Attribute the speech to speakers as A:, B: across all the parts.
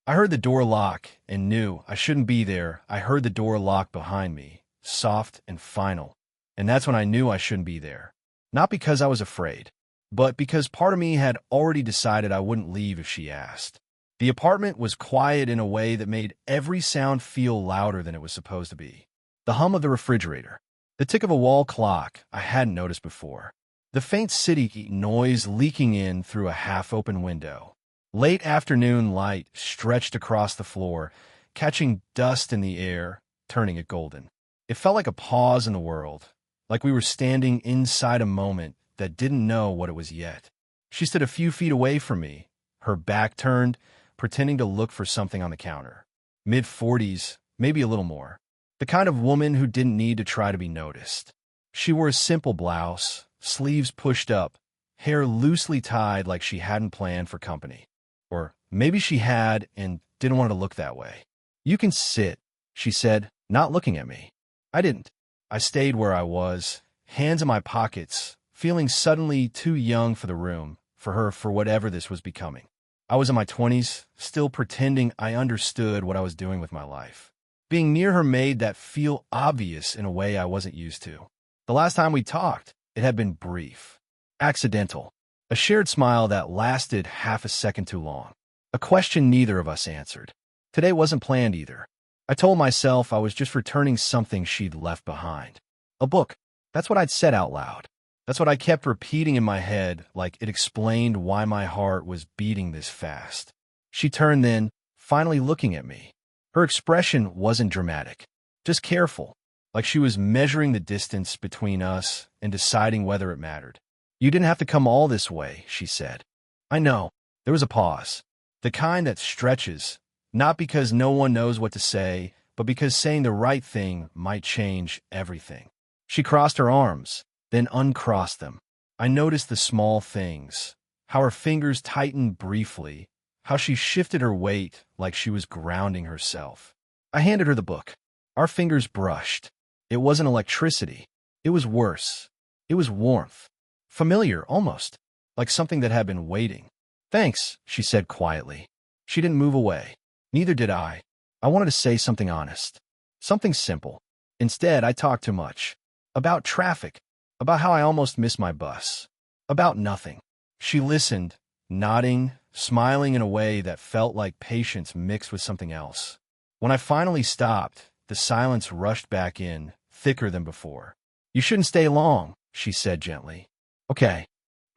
A: I heard the door lock and knew I shouldn't be there. I heard the door lock behind me, soft and final. And that's when I knew I shouldn't be there. Not because I was afraid, but because part of me had already decided I wouldn't leave if she asked. The apartment was quiet in a way that made every sound feel louder than it was supposed to be. The hum of the refrigerator, the tick of a wall clock I hadn't noticed before, the faint city noise leaking in through a half-open window. Late afternoon light stretched across the floor, catching dust in the air, turning it golden. It felt like a pause in the world, like we were standing inside a moment that didn't know what it was yet. She stood a few feet away from me, her back turned, pretending to look for something on the counter. Mid-40s, maybe a little more. The kind of woman who didn't need to try to be noticed. She wore a simple blouse, sleeves pushed up, hair loosely tied like she hadn't planned for company. Or maybe she had and didn't want to look that way. "You can sit," she said, not looking at me. I didn't. I stayed where I was, hands in my pockets, feeling suddenly too young for the room, for her, for whatever this was becoming. I was in my 20s, still pretending I understood what I was doing with my life. Being near her made that feel obvious in a way I wasn't used to. The last time we talked, it had been brief. Accidental. A shared smile that lasted half a second too long. A question neither of us answered. Today wasn't planned either. I told myself I was just returning something she'd left behind. A book. That's what I'd said out loud. That's what I kept repeating in my head, like it explained why my heart was beating this fast. She turned then, finally looking at me. Her expression wasn't dramatic, just careful, like she was measuring the distance between us and deciding whether it mattered. "You didn't have to come all this way," she said. I know. There was a pause. The kind that stretches, not because no one knows what to say, but because saying the right thing might change everything. She crossed her arms, then uncrossed them. I noticed the small things, how her fingers tightened briefly, how she shifted her weight like she was grounding herself. I handed her the book. Our fingers brushed. It wasn't electricity. It was worse. It was warmth. Familiar, almost, like something that had been waiting. "Thanks," she said quietly. She didn't move away. Neither did I. I wanted to say something honest. Something simple. Instead, I talked too much. About traffic. About how I almost missed my bus. About nothing. She listened, nodding, smiling in a way that felt like patience mixed with something else. When I finally stopped, the silence rushed back in, thicker than before. "You shouldn't stay long," she said gently. "Okay."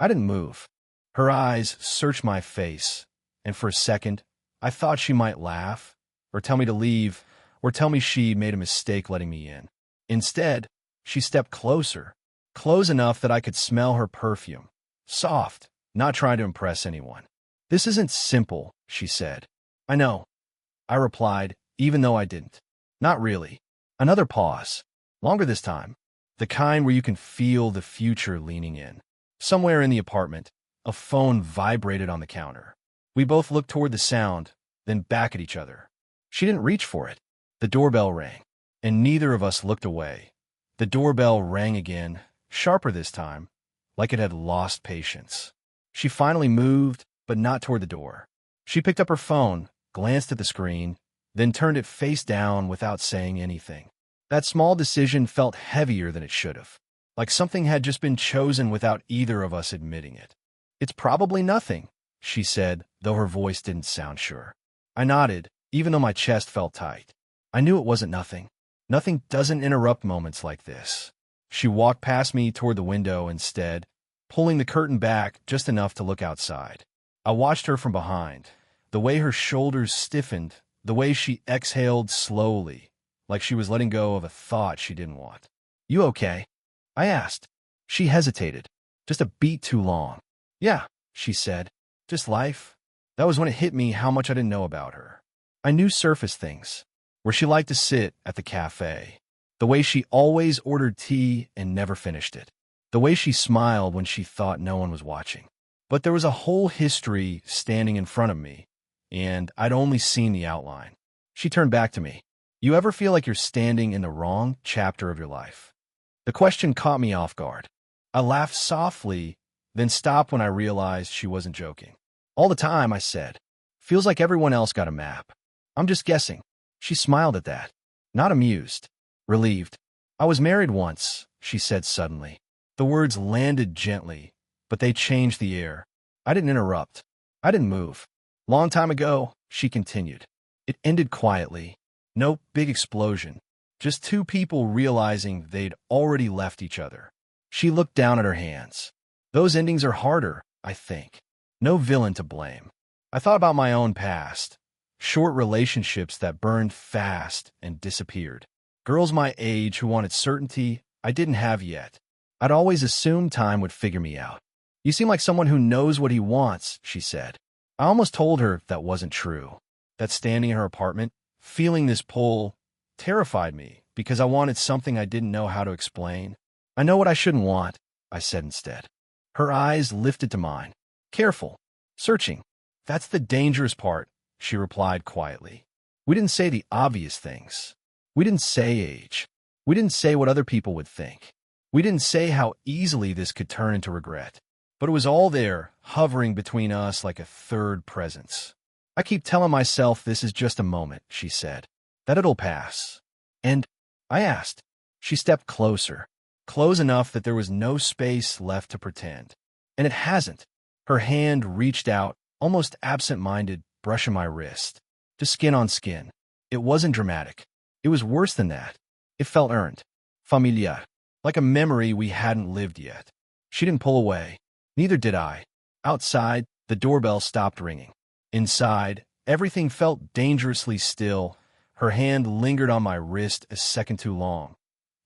A: I didn't move. Her eyes searched my face, and for a second, I thought she might laugh, or tell me to leave, or tell me she made a mistake letting me in. Instead, she stepped closer, close enough that I could smell her perfume. Soft, not trying to impress anyone. "This isn't simple," she said. "I know," I replied, even though I didn't. "Not really." Another pause. Longer this time. The kind where you can feel the future leaning in. Somewhere in the apartment, a phone vibrated on the counter. We both looked toward the sound, then back at each other. She didn't reach for it. The doorbell rang, and neither of us looked away. The doorbell rang again, sharper this time, like it had lost patience. She finally moved, but not toward the door. She picked up her phone, glanced at the screen, then turned it face down without saying anything. That small decision felt heavier than it should have, like something had just been chosen without either of us admitting it. "It's probably nothing," she said, though her voice didn't sound sure. I nodded, even though my chest felt tight. I knew it wasn't nothing. Nothing doesn't interrupt moments like this. She walked past me toward the window instead, pulling the curtain back just enough to look outside. I watched her from behind, the way her shoulders stiffened, the way she exhaled slowly, like she was letting go of a thought she didn't want. "You okay?" I asked. She hesitated, just a beat too long. "Yeah," she said. "Just life." That was when it hit me how much I didn't know about her. I knew surface things, where she liked to sit at the cafe, the way she always ordered tea and never finished it, the way she smiled when she thought no one was watching. But there was a whole history standing in front of me, and I'd only seen the outline. She turned back to me. "You ever feel like you're standing in the wrong chapter of your life?" The question caught me off guard. I laughed softly, then stopped when I realized she wasn't joking. "All the time," I said. Feels like everyone else got a map. I'm just guessing. She smiled at that. Not amused. Relieved. I was married once, she said suddenly. The words landed gently, but they changed the air. I didn't interrupt. I didn't move. Long time ago, she continued. It ended quietly. No big explosion. Just two people realizing they'd already left each other. She looked down at her hands. Those endings are harder, I think. No villain to blame. I thought about my own past. Short relationships that burned fast and disappeared. Girls my age who wanted certainty I didn't have yet. I'd always assumed time would figure me out. You seem like someone who knows what he wants, she said. I almost told her that wasn't true. That standing in her apartment, feeling this pull, terrified me because I wanted something I didn't know how to explain. I know what I shouldn't want, I said instead. Her eyes lifted to mine. Careful. Searching. That's the dangerous part, she replied quietly. We didn't say the obvious things. We didn't say age. We didn't say what other people would think. We didn't say how easily this could turn into regret. But it was all there, hovering between us like a third presence. I keep telling myself this is just a moment, she said, that it'll pass. And I asked. She stepped closer, close enough that there was no space left to pretend. And it hasn't. Her hand reached out, almost absent-minded, brushing my wrist. To skin on skin. It wasn't dramatic. It was worse than that. It felt earned. Familiar. Like a memory we hadn't lived yet. She didn't pull away. Neither did I. Outside, the doorbell stopped ringing. Inside, everything felt dangerously still. Her hand lingered on my wrist a second too long.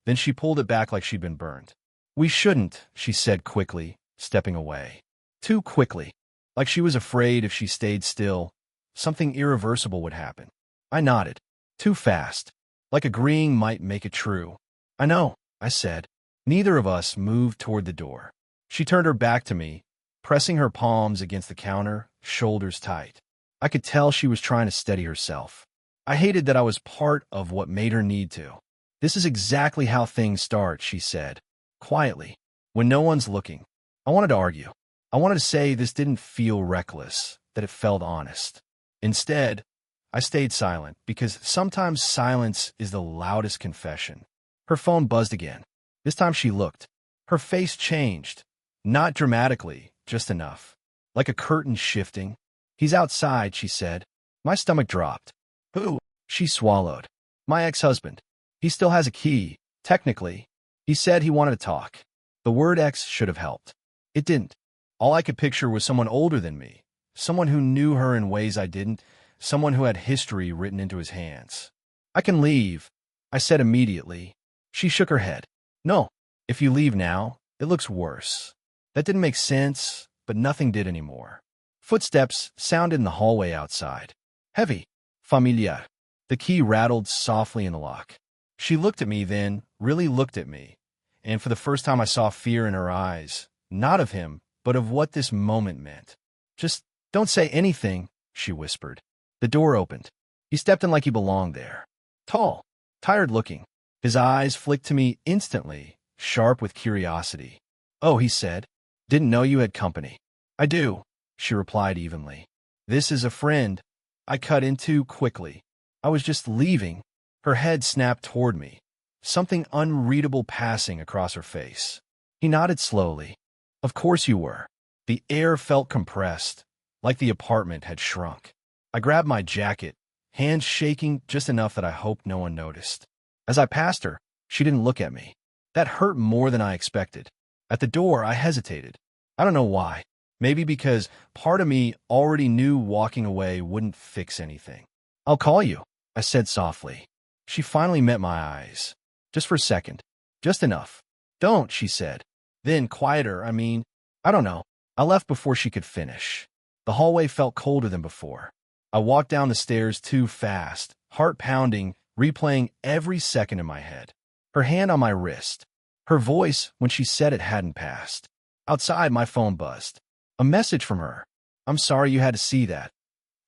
A: Then she pulled it back like she'd been burned. We shouldn't, she said quickly, stepping away. Too quickly. Like she was afraid if she stayed still, something irreversible would happen. I nodded. Too fast. Like agreeing might make it true. I know, I said. Neither of us moved toward the door. She turned her back to me, pressing her palms against the counter, shoulders tight. I could tell she was trying to steady herself. I hated that I was part of what made her need to. This is exactly how things start, she said, quietly, when no one's looking. I wanted to argue. I wanted to say this didn't feel reckless, that it felt honest. Instead, I stayed silent because sometimes silence is the loudest confession. Her phone buzzed again. This time she looked. Her face changed. Not dramatically, just enough. Like a curtain shifting. He's outside, she said. My stomach dropped. Who? She swallowed. My ex-husband. He still has a key, technically. He said he wanted to talk. The word ex should have helped. It didn't. All I could picture was someone older than me. Someone who knew her in ways I didn't. Someone who had history written into his hands. I can leave, I said immediately. She shook her head. No, if you leave now, it looks worse. That didn't make sense, but nothing did anymore. Footsteps sounded in the hallway outside. Heavy. Familiar. The key rattled softly in the lock. She looked at me then, really looked at me, and for the first time I saw fear in her eyes, not of him, but of what this moment meant. Just don't say anything, she whispered. The door opened. He stepped in like he belonged there. Tall, tired looking. His eyes flicked to me instantly, sharp with curiosity. Oh, he said. Didn't know you had company. I do, she replied evenly. This is a friend. I cut in too quickly. I was just leaving. Her head snapped toward me, something unreadable passing across her face. He nodded slowly. Of course you were. The air felt compressed, like the apartment had shrunk. I grabbed my jacket, hands shaking just enough that I hoped no one noticed. As I passed her, she didn't look at me. That hurt more than I expected. At the door, I hesitated. I don't know why. Maybe because part of me already knew walking away wouldn't fix anything. I'll call you, I said softly. She finally met my eyes. Just for a second. Just enough. Don't, she said. Then, quieter, I don't know. I left before she could finish. The hallway felt colder than before. I walked down the stairs too fast, heart pounding, replaying every second in my head. Her hand on my wrist. Her voice when she said it hadn't passed. Outside, my phone buzzed. A message from her. I'm sorry you had to see that.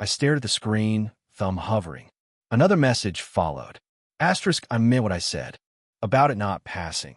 A: I stared at the screen, thumb hovering. Another message followed. Asterisk, I meant what I said. About it not passing.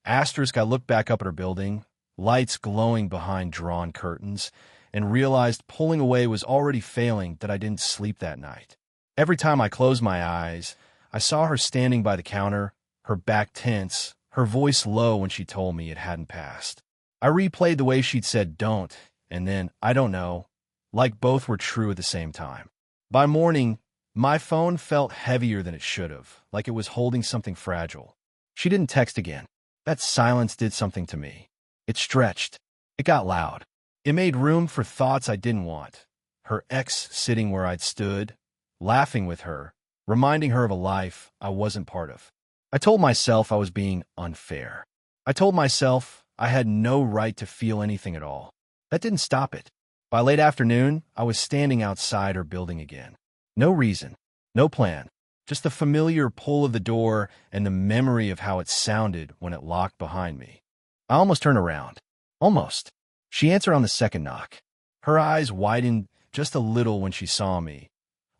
A: Asterisk, I looked back up at her building, lights glowing behind drawn curtains, and realized pulling away was already failing that I didn't sleep that night. Every time I closed my eyes, I saw her standing by the counter, her back tense, her voice low when she told me it hadn't passed. I replayed the way she'd said don't, and then, I don't know, like both were true at the same time. By morning, my phone felt heavier than it should have, like it was holding something fragile. She didn't text again. That silence did something to me. It stretched. It got loud. It made room for thoughts I didn't want. Her ex sitting where I'd stood, laughing with her, reminding her of a life I wasn't part of. I told myself I was being unfair. I told myself I had no right to feel anything at all. That didn't stop it. By late afternoon, I was standing outside her building again. No reason, no plan, just the familiar pull of the door and the memory of how it sounded when it locked behind me. I almost turned around. Almost. She answered on the second knock. Her eyes widened just a little when she saw me,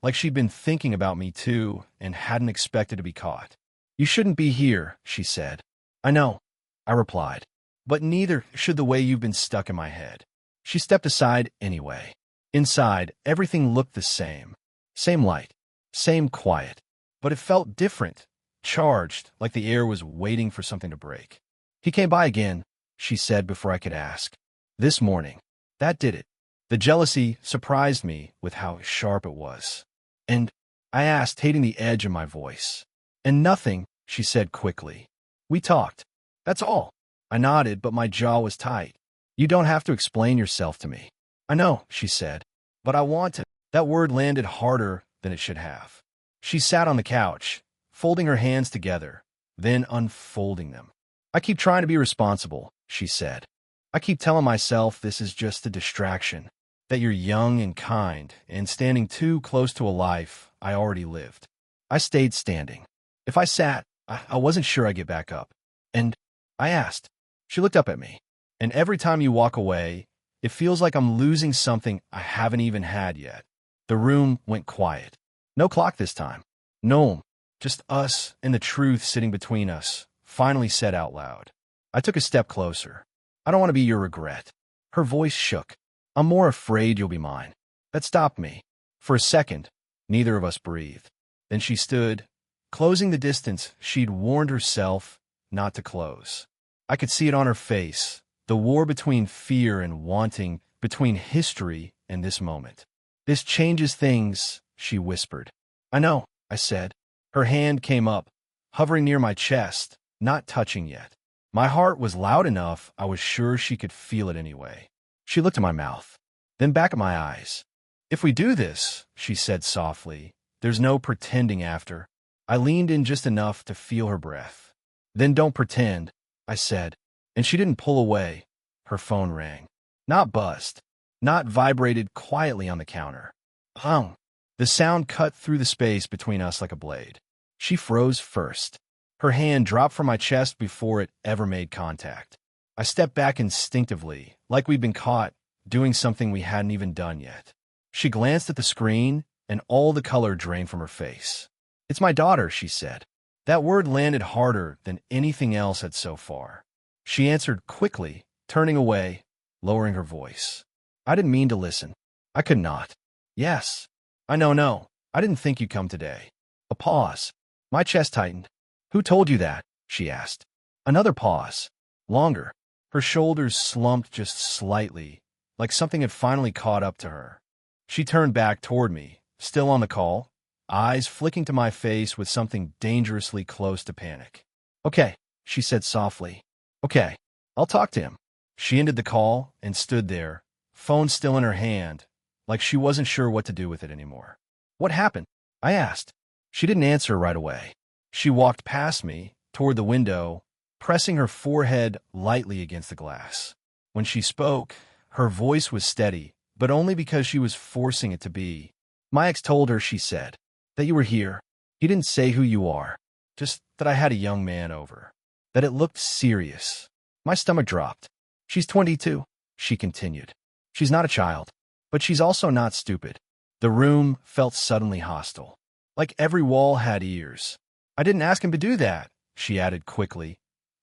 A: like she'd been thinking about me too and hadn't expected to be caught. "You shouldn't be here," she said. "I know," I replied, "but neither should the way you've been stuck in my head." She stepped aside anyway. Inside, everything looked the same. Same light, same quiet, but it felt different, charged, like the air was waiting for something to break. "He came by again," she said before I could ask. "This morning." That did it. The jealousy surprised me with how sharp it was. "And?" I asked, hating the edge of my voice. "And nothing," she said quickly. "We talked. That's all." I nodded, but my jaw was tight. "You don't have to explain yourself to me." "I know," she said, "but I want to." That word landed harder than it should have. She sat on the couch, folding her hands together, then unfolding them. "I keep trying to be responsible," she said. "I keep telling myself this is just a distraction, that you're young and kind and standing too close to a life I already lived." I stayed standing. If I sat, I wasn't sure I'd get back up. "And?" I asked. She looked up at me. "And every time you walk away, it feels like I'm losing something I haven't even had yet." The room went quiet. No clock this time. No, just us and the truth sitting between us, finally said out loud. I took a step closer. "I don't want to be your regret." Her voice shook. "I'm more afraid you'll be mine." That stopped me. For a second, neither of us breathed. Then she stood, closing the distance she'd warned herself not to close. I could see it on her face, the war between fear and wanting, between history and this moment. "This changes things," she whispered. "I know," I said. Her hand came up, hovering near my chest, not touching yet. My heart was loud enough I was sure she could feel it anyway. She looked at my mouth, then back at my eyes. "If we do this," she said softly, "there's no pretending after." I leaned in just enough to feel her breath. "Then don't pretend," I said, and she didn't pull away. Her phone rang. Not buzzed. Not vibrated quietly on the counter. Hung. The sound cut through the space between us like a blade. She froze first. Her hand dropped from my chest before it ever made contact. I stepped back instinctively, like we'd been caught doing something we hadn't even done yet. She glanced at the screen, and all the color drained from her face. "It's my daughter," she said. That word landed harder than anything else had so far. She answered quickly, turning away, lowering her voice. I didn't mean to listen. I could not. "Yes. I know, no. I didn't think you'd come today." A pause. My chest tightened. "Who told you that?" she asked. Another pause. Longer. Her shoulders slumped just slightly, like something had finally caught up to her. She turned back toward me, still on the call, eyes flicking to my face with something dangerously close to panic. "Okay," she said softly. "Okay. I'll talk to him." She ended the call and stood there, phone still in her hand, like she wasn't sure what to do with it anymore. "What happened?" I asked. She didn't answer right away. She walked past me, toward the window, pressing her forehead lightly against the glass. When she spoke, her voice was steady, but only because she was forcing it to be. "My ex told her," she said, "that you were here. He didn't say who you are, just that I had a young man over, that it looked serious." My stomach dropped. "She's 22, she continued. "She's not a child, but she's also not stupid." The room felt suddenly hostile, like every wall had ears. "I didn't ask him to do that," she added quickly,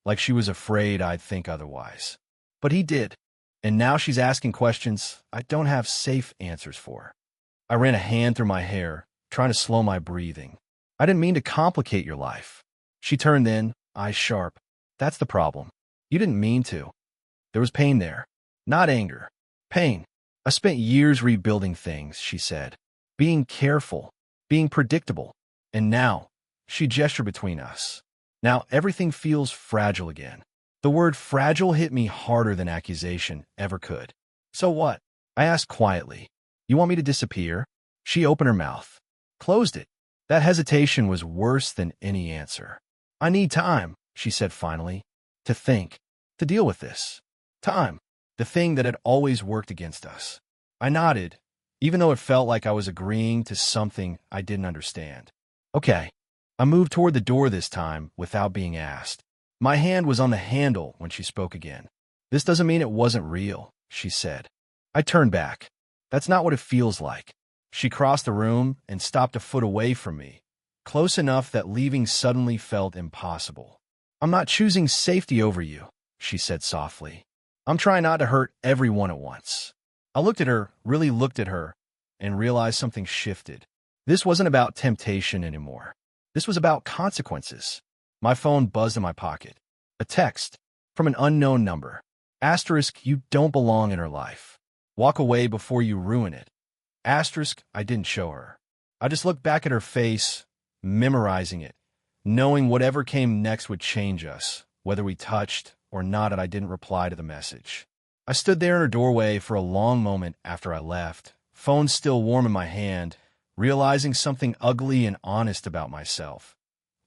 A: like she was afraid I'd think otherwise. "But he did. And now she's asking questions I don't have safe answers for. I ran a hand through my hair, trying to slow my breathing. I didn't mean to complicate your life. She turned in, eyes sharp. That's the problem. You didn't mean to. There was pain there. Not anger. Pain. I spent years rebuilding things, she said. Being careful. Being predictable. And now, she gestured between us. Now everything feels fragile again. The word fragile hit me harder than accusation ever could. So what? I asked quietly. You want me to disappear? She opened her mouth. Closed it. That hesitation was worse than any answer. I need time, she said finally. To think. To deal with this. Time. The thing that had always worked against us. I nodded, even though it felt like I was agreeing to something I didn't understand. Okay. I moved toward the door this time without being asked. My hand was on the handle when she spoke again. This doesn't mean it wasn't real, she said. I turned back. That's not what it feels like. She crossed the room and stopped a foot away from me, close enough that leaving suddenly felt impossible. I'm not choosing safety over you, she said softly. I'm trying not to hurt everyone at once. I looked at her, really looked at her, and realized something shifted. This wasn't about temptation anymore. This was about consequences. My phone buzzed in my pocket. A text from an unknown number. Asterisk, you don't belong in her life. Walk away before you ruin it. Asterisk, I didn't show her. I just looked back at her face, memorizing it, knowing whatever came next would change us, whether we touched or not, and I didn't reply to the message. I stood there in her doorway for a long moment after I left, phone still warm in my hand, realizing something ugly and honest about myself.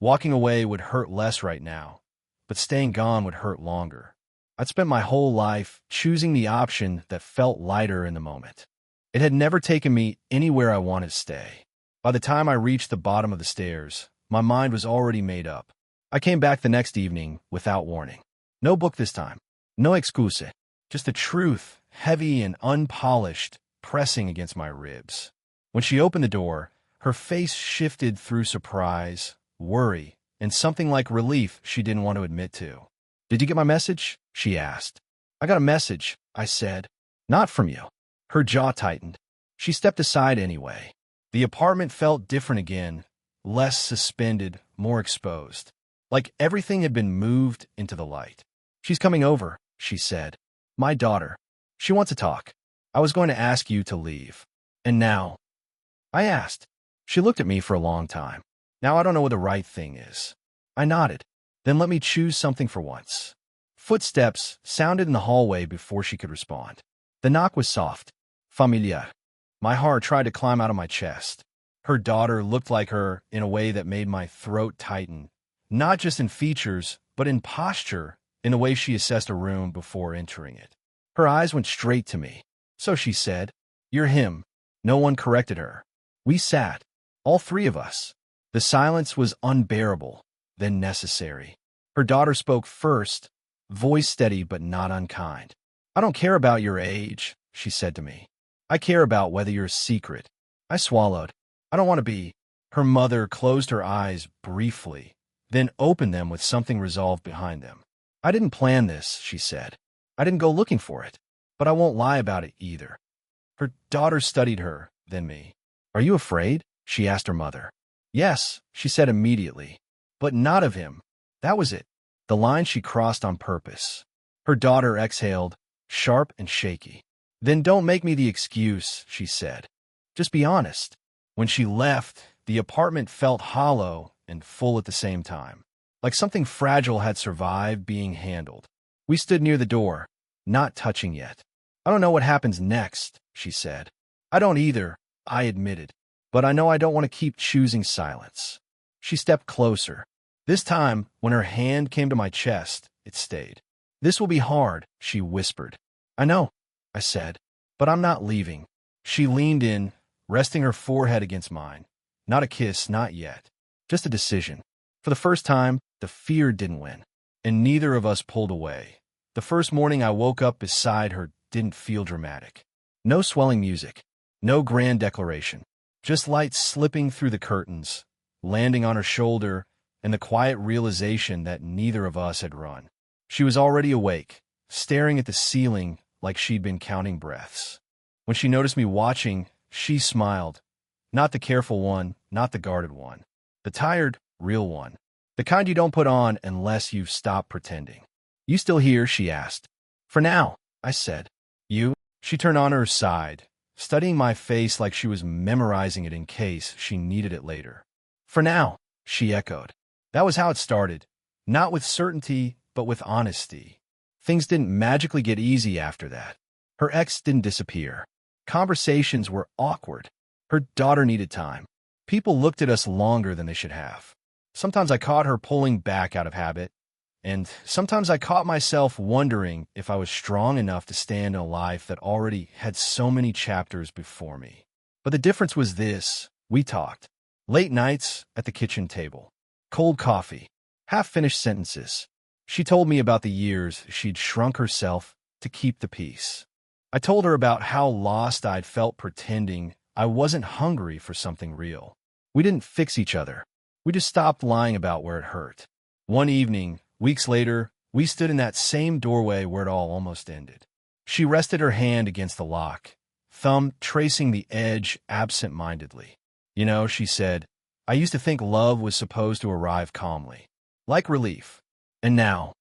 A: Walking away would hurt less right now, but staying gone would hurt longer. I'd spent my whole life choosing the option that felt lighter in the moment. It had never taken me anywhere I wanted to stay. By the time I reached the bottom of the stairs, my mind was already made up. I came back the next evening without warning. No book this time. No excuse. Just the truth, heavy and unpolished, pressing against my ribs. When she opened the door, her face shifted through surprise, worry, and something like relief she didn't want to admit to. Did you get my message? She asked. I got a message, I said. Not from you. Her jaw tightened. She stepped aside anyway. The apartment felt different again, less suspended, more exposed. Like everything had been moved into the light. She's coming over, she said. My daughter. She wants to talk. I was going to ask you to leave. And now? I asked. She looked at me for a long time. Now I don't know what the right thing is. I nodded. Then let me choose something for once. Footsteps sounded in the hallway before she could respond. The knock was soft. Familiar. My heart tried to climb out of my chest. Her daughter looked like her in a way that made my throat tighten. Not just in features, but in posture, in the way she assessed a room before entering it. Her eyes went straight to me. So she said, You're him. No one corrected her. We sat. All three of us. The silence was unbearable, then necessary. Her daughter spoke first, voice steady but not unkind. I don't care about your age, she said to me. I care about whether you're a secret. I swallowed. I don't want to be. Her mother closed her eyes briefly, then opened them with something resolved behind them. I didn't plan this, she said. I didn't go looking for it, but I won't lie about it either. Her daughter studied her, then me. Are you afraid? She asked her mother. Yes, she said immediately. But not of him. That was it. The line she crossed on purpose. Her daughter exhaled, sharp and shaky. Then don't make me the excuse, she said. Just be honest. When she left, the apartment felt hollow and full at the same time, like something fragile had survived being handled. We stood near the door, not touching yet. I don't know what happens next, she said. I don't either, I admitted. But I know I don't want to keep choosing silence. She stepped closer. This time, when her hand came to my chest, it stayed. This will be hard, she whispered. I know, I said, but I'm not leaving. She leaned in, resting her forehead against mine. Not a kiss, not yet. Just a decision. For the first time, the fear didn't win, and neither of us pulled away. The first morning I woke up beside her didn't feel dramatic. No swelling music, no grand declaration. Just light slipping through the curtains, landing on her shoulder, and the quiet realization that neither of us had run. She was already awake, staring at the ceiling, like she'd been counting breaths. When she noticed me watching, she smiled. Not the careful one, not the guarded one. The tired, real one. The kind you don't put on unless you've stopped pretending. "You still here?" she asked. "For now," I said. "You?" She turned on her side, studying my face like she was memorizing it in case she needed it later. "For now," she echoed. That was how it started. Not with certainty, but with honesty. Things didn't magically get easy after that. Her ex didn't disappear. Conversations were awkward. Her daughter needed time. People looked at us longer than they should have. Sometimes I caught her pulling back out of habit, and sometimes I caught myself wondering if I was strong enough to stand in a life that already had so many chapters before me. But the difference was this: we talked. Late nights at the kitchen table. Cold coffee. Half-finished sentences. She told me about the years she'd shrunk herself to keep the peace. I told her about how lost I'd felt pretending I wasn't hungry for something real. We didn't fix each other. We just stopped lying about where it hurt. One evening, weeks later, we stood in that same doorway where it all almost ended. She rested her hand against the lock, thumb tracing the edge absent-mindedly. "You know," she said, "I used to think love was supposed to arrive calmly, like relief. And now?"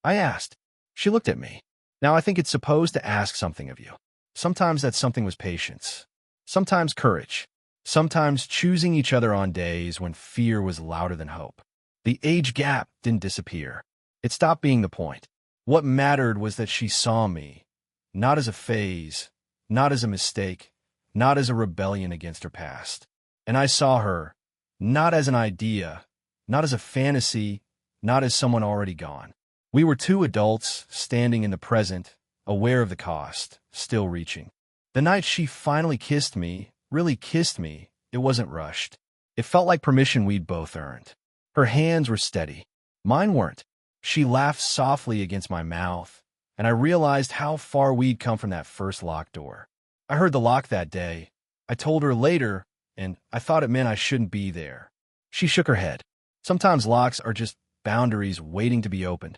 A: I asked. She looked at me. "Now I think it's supposed to ask something of you. Sometimes that something was patience. Sometimes courage. Sometimes choosing each other on days when fear was louder than hope." The age gap didn't disappear. It stopped being the point. What mattered was that she saw me, not as a phase, not as a mistake, not as a rebellion against her past. And I saw her, not as an idea, not as a fantasy, not as someone already gone. We were two adults standing in the present, aware of the cost, still reaching. The night she finally kissed me, really kissed me, it wasn't rushed. It felt like permission we'd both earned. Her hands were steady. Mine weren't. She laughed softly against my mouth, and I realized how far we'd come from that first locked door. I heard the lock that day. I told her later, and I thought it meant I shouldn't be there. She shook her head. Sometimes locks are just boundaries waiting to be opened.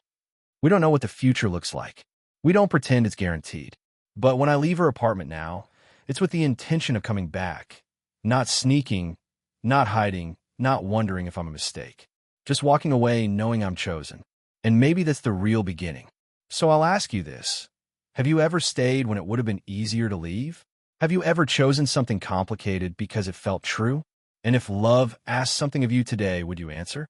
A: We don't know what the future looks like. We don't pretend it's guaranteed. But when I leave her apartment now, it's with the intention of coming back. Not sneaking, not hiding, not wondering if I'm a mistake. Just walking away knowing I'm chosen. And maybe that's the real beginning. So I'll ask you this. Have you ever stayed when it would have been easier to leave? Have you ever chosen something complicated because it felt true? And if love asked something of you today, would you answer?